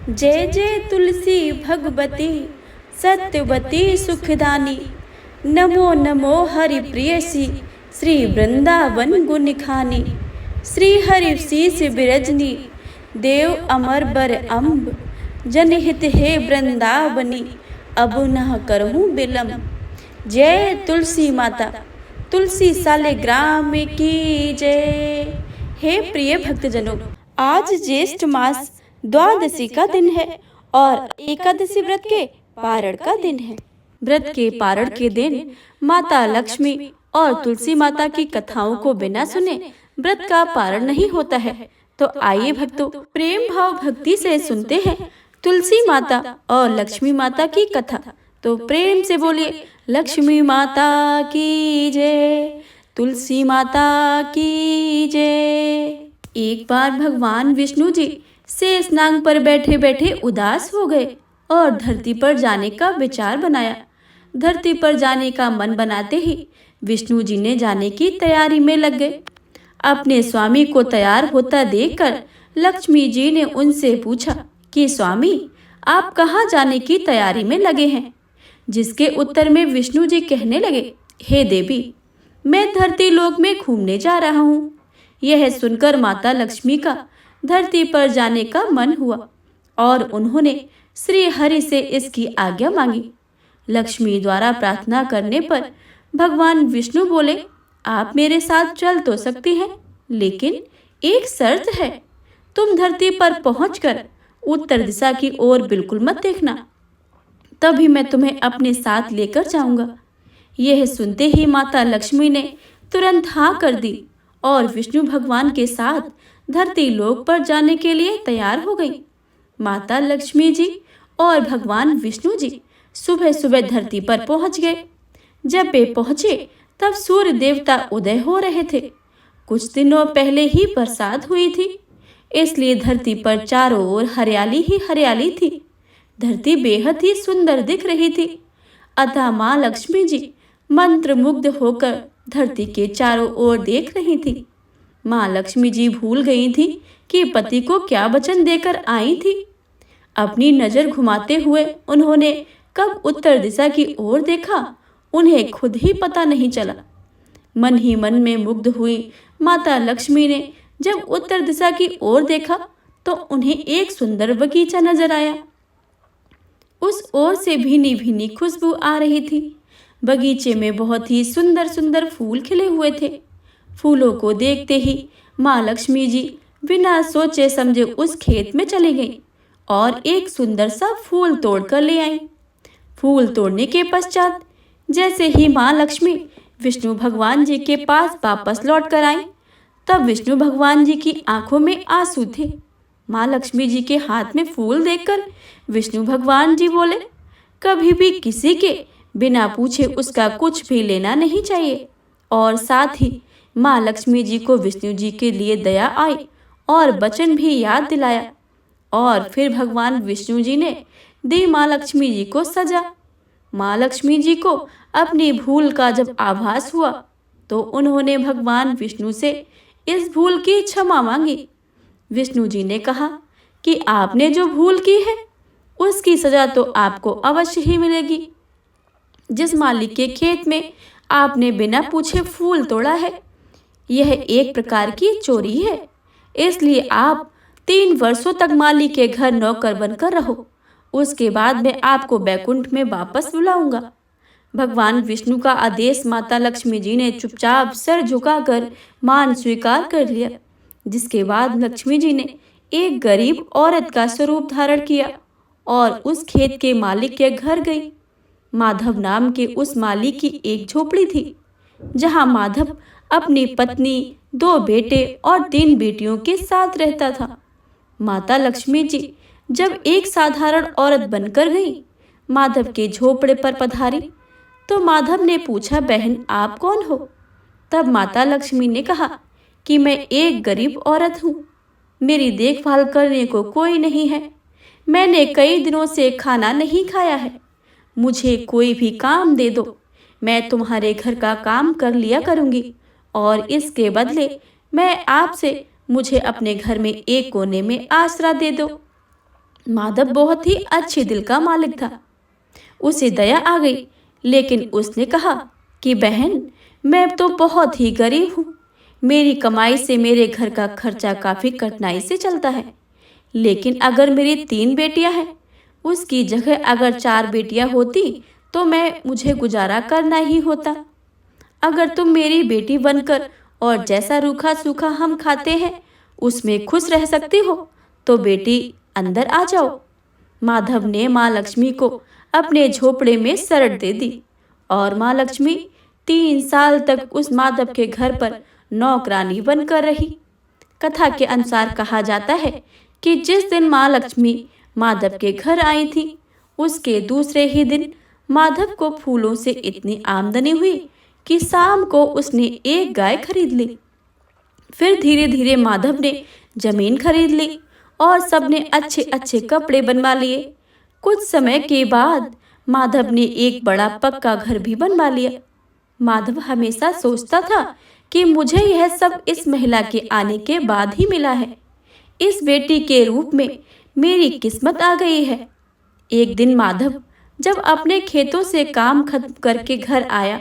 जय जय तुलसी भगवती सत्यवती सुखदानी। नमो नमो हरि प्रियसी श्री वृंदावन गुणखानी। श्री हरि शीस बिरजनी देव अमर बर अम्ब। जनहित हे वृंदावनी अब न करहूँ विलम्ब। जय तुलसी माता तुलसी सालिग्राम की जय। हे प्रिय भक्तजनों, आज ज्येष्ठ मास द्वादशी का दिन है और एकादशी व्रत के पारण का दिन है। व्रत के पारण के दिन माता लक्ष्मी और तुलसी माता की कथाओं को बिना सुने व्रत का पारण नहीं होता है। तो आइए भक्तों, प्रेम भाव भक्ति से सुनते हैं तुलसी माता और लक्ष्मी माता की कथा। तो प्रेम से बोलिए, लक्ष्मी माता की जय, तुलसी माता की जय। एक बार भगवान विष्णु जी शेष नाग पर बैठे बैठे उदास हो गए और धरती पर जाने का विचार बनाया। धरती पर जाने का मन बनाते ही विष्णु जी ने जाने की तैयारी में लग गए। अपने स्वामी को तैयार होता देखकर लक्ष्मी जी ने उनसे पूछा कि स्वामी, आप कहाँ जाने की तैयारी में लगे हैं? जिसके उत्तर में विष्णु जी कहने लगे, हे देवी, मैं धरती लोक में घूमने जा रहा हूँ। यह सुनकर माता लक्ष्मी का धरती पर जाने का मन हुआ और उन्होंने श्री हरि से इसकी आज्ञा मांगी। लक्ष्मी द्वारा प्रार्थना करने पर भगवान विष्णु बोले, आप मेरे साथ चल तो सकती हैं, लेकिन एक शर्त है, तुम धरती पर पहुंचकर उत्तर दिशा की ओर बिल्कुल मत देखना, तभी मैं तुम्हें अपने साथ लेकर जाऊंगा। यह सुनते ही माता लक्ष्मी ने तुरंत हाँ कर दी और विष्णु भगवान के साथ धरती लोक पर जाने के लिए तैयार हो गई। माता लक्ष्मी जी और भगवान विष्णु जी सुबह सुबह धरती पर पहुंच गए। जब वे पहुंचे तब सूर्य देवता उदय हो रहे थे। कुछ दिनों पहले ही बरसात हुई थी, इसलिए धरती पर चारों ओर हरियाली ही हरियाली थी। धरती बेहद ही सुंदर दिख रही थी। अतः माँ लक्ष्मी जी मंत्रमुग्ध होकर धरती के चारों ओर देख रही थी। माँ लक्ष्मी जी भूल गई थी कि पति को क्या वचन देकर आई थी। अपनी नजर घुमाते हुए उन्होंने कब उत्तर दिशा की ओर देखा, उन्हें खुद ही पता नहीं चला। मन ही मन में मुग्ध हुई माता लक्ष्मी ने जब उत्तर दिशा की ओर देखा तो उन्हें एक सुंदर बगीचा नजर आया। उस ओर से भीनी भीनी खुशबू आ रही थी। बगीचे में बहुत ही सुंदर सुंदर फूल खिले हुए थे। फूलों को देखते ही माँ लक्ष्मी जी बिना सोचे समझे उस खेत में चली गईं और एक सुंदर सा फूल तोड़कर ले आईं। फूल तोड़ने के पश्चात जैसे ही माँ लक्ष्मी विष्णु भगवान जी के पास वापस लौट कर आईं, तब विष्णु भगवान जी की आंखों में आंसू थे। माँ लक्ष्मी जी के हाथ में फूल देखकर विष्णु भगवान जी बोले, कभी भी किसी के बिना पूछे उसका कुछ भी लेना नहीं चाहिए। और साथ ही माँ लक्ष्मी जी को विष्णु जी के लिए दया आई और वचन भी याद दिलाया। और फिर भगवान विष्णु जी ने दी माँ लक्ष्मी जी को सजा। माँ लक्ष्मी जी को अपनी भूल का जब आभास हुआ तो उन्होंने भगवान विष्णु से इस भूल की क्षमा मांगी। विष्णु जी ने कहा कि आपने जो भूल की है उसकी सजा तो आपको अवश्य ही मिलेगी। जिस मालिक के खेत में आपने बिना पूछे फूल तोड़ा है, यह एक प्रकार की चोरी है। इसलिए आप 3 वर्षों तक मालिक के घर नौकर बनकर रहो। उसके बाद मैं आपको बैकुंठ में वापस बुलाऊंगा। भगवान विष्णु का आदेश माता लक्ष्मी जी ने चुपचाप सर झुकाकर मान स्वीकार कर लिया। जिसके बाद लक्ष्मी जी ने एक गरीब औरत का स्वरूप धारण किया और उस खेत के मालिक के घर गई। माधव नाम के उस मालिक की एक झोपड़ी थी, जहां माधव अपनी पत्नी, 2 बेटे और 3 बेटियों के साथ रहता था। माता लक्ष्मी जी जब एक साधारण औरत बनकर गई, माधव के झोपड़े पर पधारी तो माधव ने पूछा, बहन आप कौन हो? तब माता लक्ष्मी ने कहा कि मैं एक गरीब औरत हूँ, मेरी देखभाल करने को कोई नहीं है। मैंने कई दिनों से खाना नहीं खाया है, मुझे कोई भी काम दे दो, मैं तुम्हारे घर का काम कर लिया करूँगी और इसके बदले मैं आपसे मुझे अपने घर में एक कोने में आसरा दे दो। माधव बहुत ही अच्छे दिल का मालिक था। उसे दया आ गई, लेकिन उसने कहा कि बहन, मैं तो बहुत ही गरीब हूँ। मेरी कमाई से मेरे घर का खर्चा काफी कठिनाई से चलता है। लेकिन अगर मेरी 3 बेटियां हैं, उसकी जगह अगर 4 बेटियां होती तो मुझे गुजारा करना ही होता। अगर तुम मेरी बेटी बनकर और जैसा रूखा सूखा हम खाते हैं उसमें खुश रह सकती हो तो बेटी अंदर आ जाओ। माधव ने माँ लक्ष्मी को अपने झोपड़े में शरण दे दी और माँ लक्ष्मी 3 साल तक उस माधव के घर पर नौकरानी बनकर रही। कथा के अनुसार कहा जाता है कि जिस दिन माँ लक्ष्मी माधव के घर आई थी, उसके दूसरे ही दिन माधव को फूलों से इतनी आमदनी हुई कि शाम को उसने एक गाय खरीद ली। फिर धीरे धीरे माधव ने जमीन खरीद ली और सबने अच्छे अच्छे कपड़े बनवा लिए। कुछ समय के बाद माधव ने एक बड़ा पक्का घर भी बनवा लिया। माधव हमेशा सोचता था कि मुझे यह सब इस महिला के आने के बाद ही मिला है। इस बेटी के रूप में मेरी किस्मत आ गई है। एक दिन माधव जब अपने खेतों से काम खत्म करके घर आया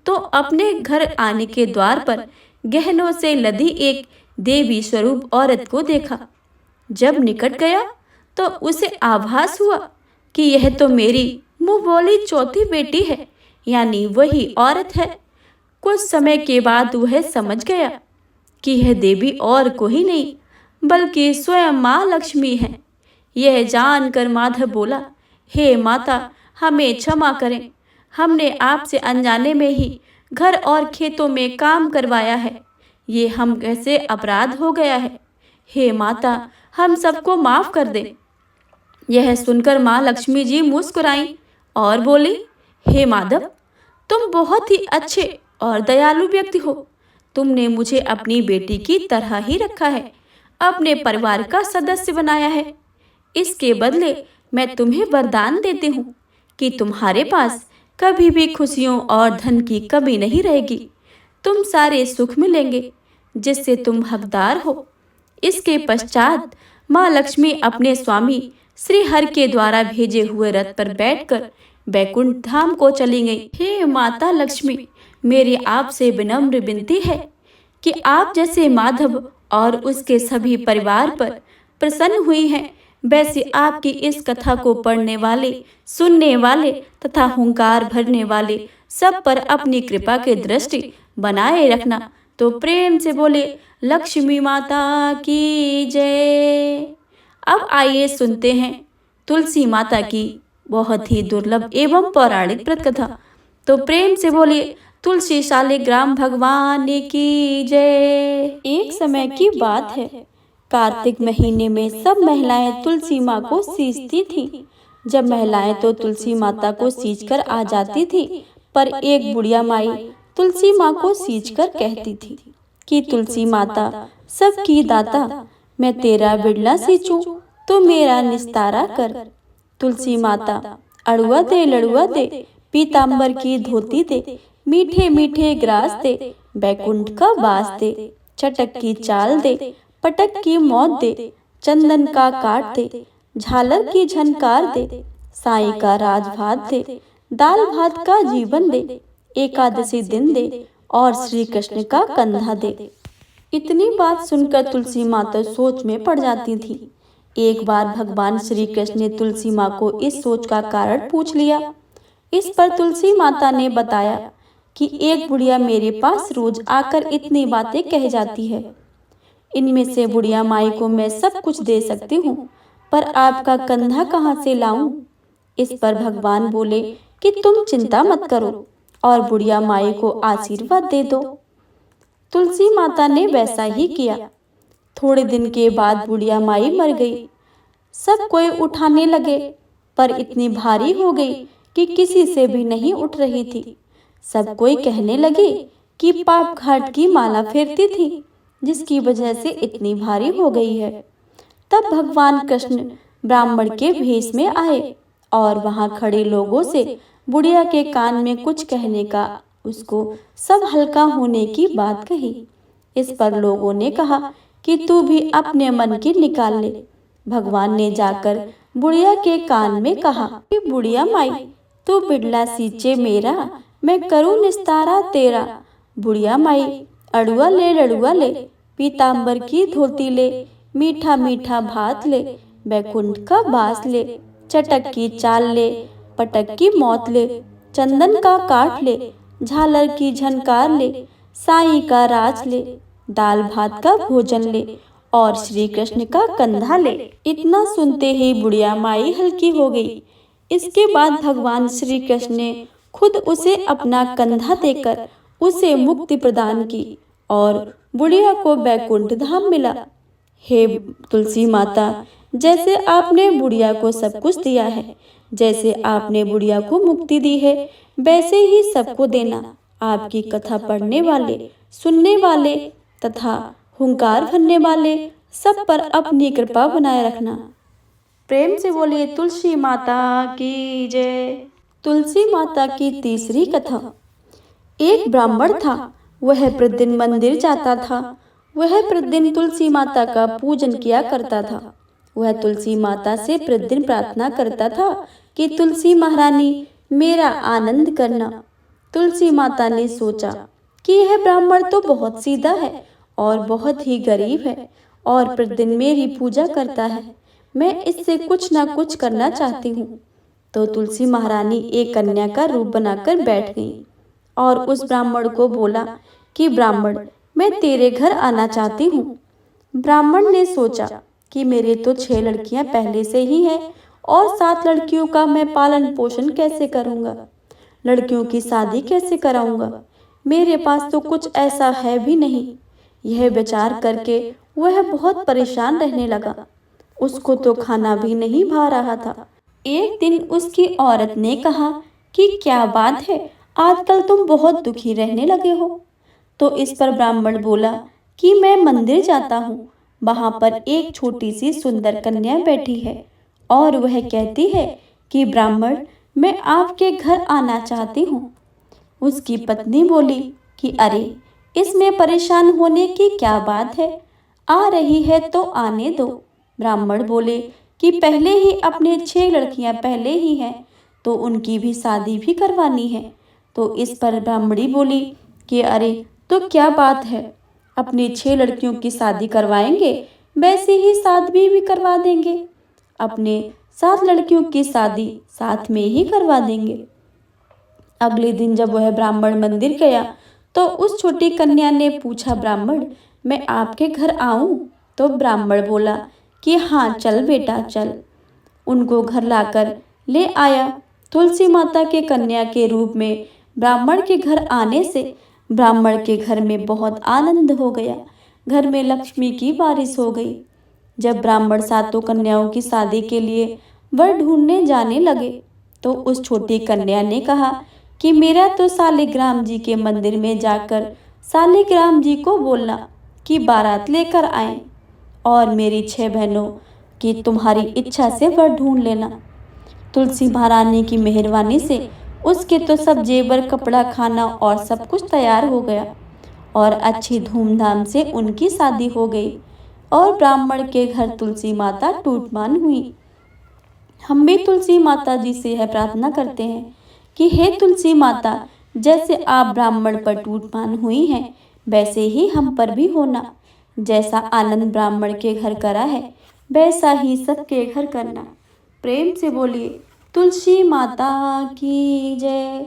तो अपने घर आने के द्वार पर गहनों से लदी एक देवी स्वरूप औरत को देखा। जब निकट गया तो उसे आभास हुआ कि यह तो मेरी मुंह बोली चौथी बेटी है, यानी वही औरत है। कुछ समय के बाद वह समझ गया कि यह देवी और कोई नहीं बल्कि स्वयं माँ लक्ष्मी है। यह जानकर माधव बोला, हे माता, हमें क्षमा करें। हमने आपसे अनजाने में ही घर और खेतों में काम करवाया है। ये हम कैसे अपराध हो गया है। हे माता, हम सबको माफ कर दे। यह सुनकर माँ लक्ष्मी जी मुस्कुराई और बोली, हे माधव, तुम बहुत ही अच्छे और दयालु व्यक्ति हो। तुमने मुझे अपनी बेटी की तरह ही रखा है, अपने परिवार का सदस्य बनाया है। इसके बदले मैं तुम्हें वरदान देती हूँ कि तुम्हारे पास कभी भी खुशियों और धन की कमी नहीं रहेगी। तुम सारे सुख मिलेंगे जिससे तुम हकदार हो। इसके पश्चात माँ लक्ष्मी अपने स्वामी श्री हरि के द्वारा भेजे हुए रथ पर बैठकर बैकुंठ धाम को चली गई। हे माता लक्ष्मी, मेरी आपसे विनम्र विनती है कि आप जैसे माधव और उसके सभी परिवार पर प्रसन्न हुई हैं, वैसे आपकी इस कथा को पढ़ने वाले, सुनने वाले तथा हुंकार भरने वाले सब पर अपनी कृपा की दृष्टि बनाए रखना। तो प्रेम से बोले लक्ष्मी माता की जय। अब आइए सुनते हैं तुलसी माता की बहुत ही दुर्लभ एवं पौराणिक प्रकथा। तो प्रेम से बोलिए तुलसी शालिग्राम भगवान की जय। एक समय की बात है, कार्तिक महीने में सब महिलाएं तुलसी माँ को सींचती थीं। जब महिलाएं तो तुलसी माता को सींचकर आ जाती थी, पर एक बुढ़िया माई तुलसी माँ को सींचकर कहती थी कि तुलसी माता सबकी दाता, मैं तेरा बिड़ला सींचूं तो मेरा निस्तारा कर। तुलसी माता अड़ुआ दे, लड़ुआ दे, पीतांबर की धोती दे, मीठे मीठे ग्रास दे, बैकुंठ का बास दे, चटक की चाल दे, पटक की मौत दे, चंदन का काट दे, झालर की झनकार दे, साई का राजभात दे, दाल भात का जीवन दे, एकादशी दिन दे और श्री कृष्ण का कंधा दे। इतनी बात सुनकर तुलसी माता सोच में पड़ जाती थी। एक बार भगवान श्री कृष्ण ने तुलसी माँ को इस सोच का कारण पूछ लिया। इस पर तुलसी माता ने बताया कि एक बुढ़िया मेरे पास रोज आकर इतनी बातें कह जाती है। इनमें से बुढ़िया माई को मैं सब कुछ दे सकती हूँ, पर आपका कंधा कहाँ से लाऊं? इस पर भगवान बोले कि तुम चिंता मत करो और बुढ़िया माई को आशीर्वाद दे दो। तुलसी माता ने वैसा ही किया। थोड़े दिन के बाद बुढ़िया माई मर गई। सब कोई उठाने लगे, पर इतनी भारी हो गई कि किसी से भी नहीं उठ रही थी। सब कोई कहने लगे कि पाप घाट की माला फेरती थी, जिसकी वजह से इतनी भारी हो गई है। तब भगवान कृष्ण ब्राह्मण के भेष में आए और वहां खड़े लोगों से बुढ़िया के कान में कुछ कहने का, उसको सब हल्का होने की बात कही। इस पर लोगों ने कहा कि तू भी अपने मन की निकाल ले। भगवान ने जाकर बुढ़िया के कान में कहा कि बुढ़िया माई, तू बिड़ला सींचे मेरा, मैं करूँ निस्तारा तेरा। बुढ़िया माई, अड़ुआ ले लड़ुआ ले, पीताम्बर की धोती ले, मीठा मीठा भात ले, बैकुंठ का बास ले, चटक की चाल ले, पटक की मौत ले, चंदन का काठ ले, झालर की झनकार ले, साईं का राज ले, दाल भात का भोजन ले, और श्री कृष्ण का कंधा ले। इतना सुनते ही बुढ़िया माई हल्की हो गई। इसके बाद भगवान श्री कृष्ण ने खुद उसे अपना कंधा देकर उसे मुक्ति प्रदान की और बुढ़िया को बैकुंठ धाम मिला। हे तुलसी माता, जैसे आपने बुढ़िया को सब कुछ दिया है, जैसे आपने बुढ़िया को मुक्ति दी है, वैसे ही सबको देना। आपकी कथा पढ़ने वाले, सुनने वाले तथा हुंकार भरने वाले सब पर अपनी कृपा बनाए रखना। प्रेम से बोलिए तुलसी माता की जय। तुलसी माता की तीसरी कथा। एक ब्राह्मण था, वह प्रतिदिन मंदिर जाता था। वह प्रतिदिन तुलसी माता का पूजन किया करता था। वह तुलसी माता से प्रतिदिन प्रार्थना करता था कि तुलसी महारानी मेरा आनंद करना। तुलसी माता ने सोचा कि यह ब्राह्मण तो बहुत सीधा है और बहुत ही गरीब है और प्रतिदिन मेरी पूजा करता है, मैं इससे कुछ ना कुछ करना चाहती हूँ। तो तुलसी महारानी एक कन्या का रूप बनाकर बैठ गई और उस ब्राह्मण को बोला कि ब्राह्मण, मैं तेरे घर आना चाहती हूँ। ब्राह्मण ने सोचा कि मेरे तो 6 लड़कियां पहले से ही हैं और 7 लड़कियों का मैं पालन पोषण कैसे करूँगा, लड़कियों की शादी कैसे कराऊंगा, मेरे पास तो कुछ ऐसा है भी नहीं। यह विचार करके वह बहुत परेशान रहने लगा। उसको तो खाना भी नहीं भा रहा था। एक दिन उसकी औरत ने कहा कि क्या बात है, आजकल तुम बहुत दुखी रहने लगे हो। तो इस पर ब्राह्मण बोला कि मैं मंदिर जाता हूँ, वहाँ पर एक छोटी सी सुंदर कन्या बैठी है और वह कहती है कि ब्राह्मण, मैं आपके घर आना चाहती हूँ। उसकी पत्नी बोली कि अरे, इसमें परेशान होने की क्या बात है, आ रही है तो आने दो। ब्राह्मण बोले कि पहले ही अपने 6 लड़कियां पहले ही हैं, तो उनकी भी शादी भी करवानी है। तो इस पर ब्राह्मणी बोली कि अरे, तो क्या बात है, अपनी 6 लड़कियों की शादी करवाएंगे, वैसे ही शादी भी करवा देंगे, अपने 7 लड़कियों की शादी साथ में ही करवा देंगे। अगले दिन जब वह ब्राह्मण मंदिर गया तो उस छोटी कन्या ने पूछा, ब्राह्मण, मैं आपके घर आऊं? तो ब्राह्मण बोला कि हाँ, चल बेटा चल। उनको घर लाकर ले आया। तुलसी माता के कन्या के रूप में ब्राह्मण के घर आने से ब्राह्मण के घर में बहुत आनंद हो गया। घर में लक्ष्मी की बारिश हो गई। जब ब्राह्मण 7 कन्याओं की शादी के लिए वर ढूंढने जाने लगे तो उस छोटी कन्या ने कहा कि मेरा तो शालिग्राम जी के मंदिर में जाकर शालिग्राम जी को बोलना कि बारात लेकर आए और मेरी 6 बहनों की तुम्हारी इच्छा से वर ढूंढ लेना। तुलसी महारानी की मेहरबानी से उसके तो सब जेवर, कपड़ा, खाना और सब कुछ तैयार हो गया और अच्छी धूमधाम से उनकी शादी हो गई और ब्राह्मण के घर तुलसी माता टूटमान हुई। हम भी तुलसी माता जी से यह प्रार्थना करते हैं कि हे तुलसी माता, जैसे आप ब्राह्मण पर टूटमान हुई हैं, वैसे ही हम पर भी होना। जैसा आनंद ब्राह्मण के घर करा है, वैसा ही सबके घर करना। प्रेम से बोलिए तुलसी माता की जय।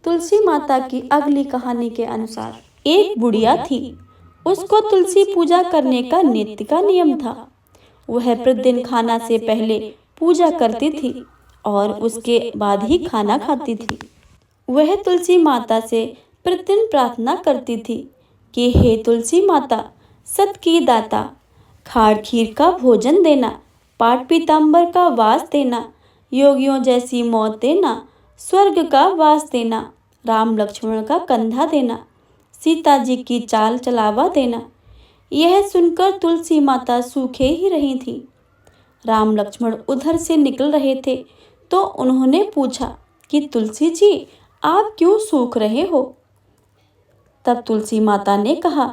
तुलसी माता की अगली कहानी के अनुसार, एक बुढ़िया थी। उसको तुलसी पूजा करने का नित्य का नियम था। वह प्रतिदिन खाना से पहले पूजा करती थी और उसके बाद ही खाना खाती थी। वह तुलसी माता से प्रतिदिन प्रार्थना करती थी कि हे तुलसी माता, सत की दाता, खाड़ खीर का भोजन देना, पाठ पीताम्बर का वास देना, योगियों जैसी मौत देना, स्वर्ग का वास देना, राम लक्ष्मण का कंधा देना, सीता जी की चाल चलावा देना। यह सुनकर तुलसी माता सूखे ही रही थी। राम लक्ष्मण उधर से निकल रहे थे तो उन्होंने पूछा कि तुलसी जी, आप क्यों सूख रहे हो? तब तुलसी माता ने कहा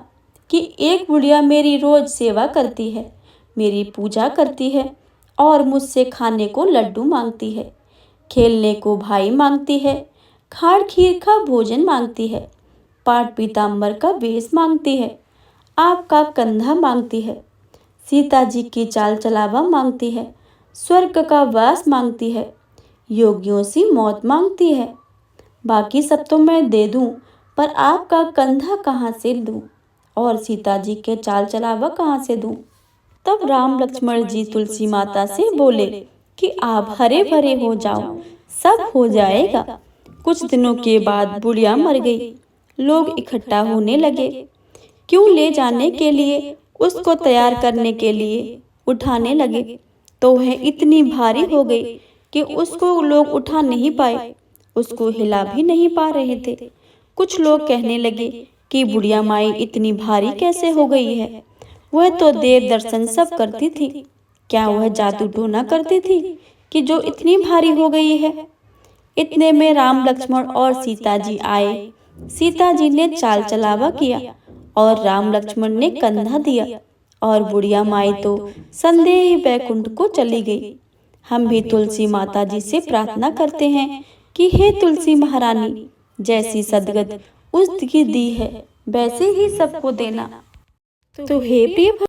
कि एक बुढ़िया मेरी रोज सेवा करती है, मेरी पूजा करती है और मुझसे खाने को लड्डू मांगती है, खेलने को भाई मांगती है, खाड़ खीर का भोजन मांगती है, पाट पीताम्बर का वेश मांगती है, आपका कंधा मांगती है, सीता जी की चाल चलावा मांगती है, स्वर्ग का वास मांगती है, योगियों सी मौत मांगती है। बाकी सब तो मैं दे दूं, पर आपका कंधा कहाँ से दूं, और सीता जी के चाल चलावा कहाँ से दूं। तब राम लक्ष्मण जी तुलसी माता से बोले कि आप हरे भरे हो जाओ, सब हो जाएगा। कुछ दिनों के बाद बुढ़िया मर गई। लोग इकट्ठा होने लगे, क्यों ले जाने के लिए, उसको तैयार करने के लिए उठाने लगे, तो वह इतनी भारी हो गई कि उसको लोग उठा नहीं पाए, उसको हिला भी नहीं पा रहे थे। कुछ लोग कहने लगे कि बुढ़िया माई इतनी भारी कैसे हो गई है, वह तो देव दर्शन सब करती थी, क्या वह जादू टोना करती थी कि जो इतनी भारी हो गई है। इतने में राम लक्ष्मण और सीता जी आए। सीता जी ने चाल चलावा किया और राम लक्ष्मण ने कंधा दिया, और बुढ़िया माई तो संदेही बैकुंठ को चली गई। हम भी तुलसी माता जी से प्रार्थना करते हैं कि हे तुलसी महारानी, जैसी सदगत उसकी दी है, वैसे ही सबको देना। तो हे प्रिय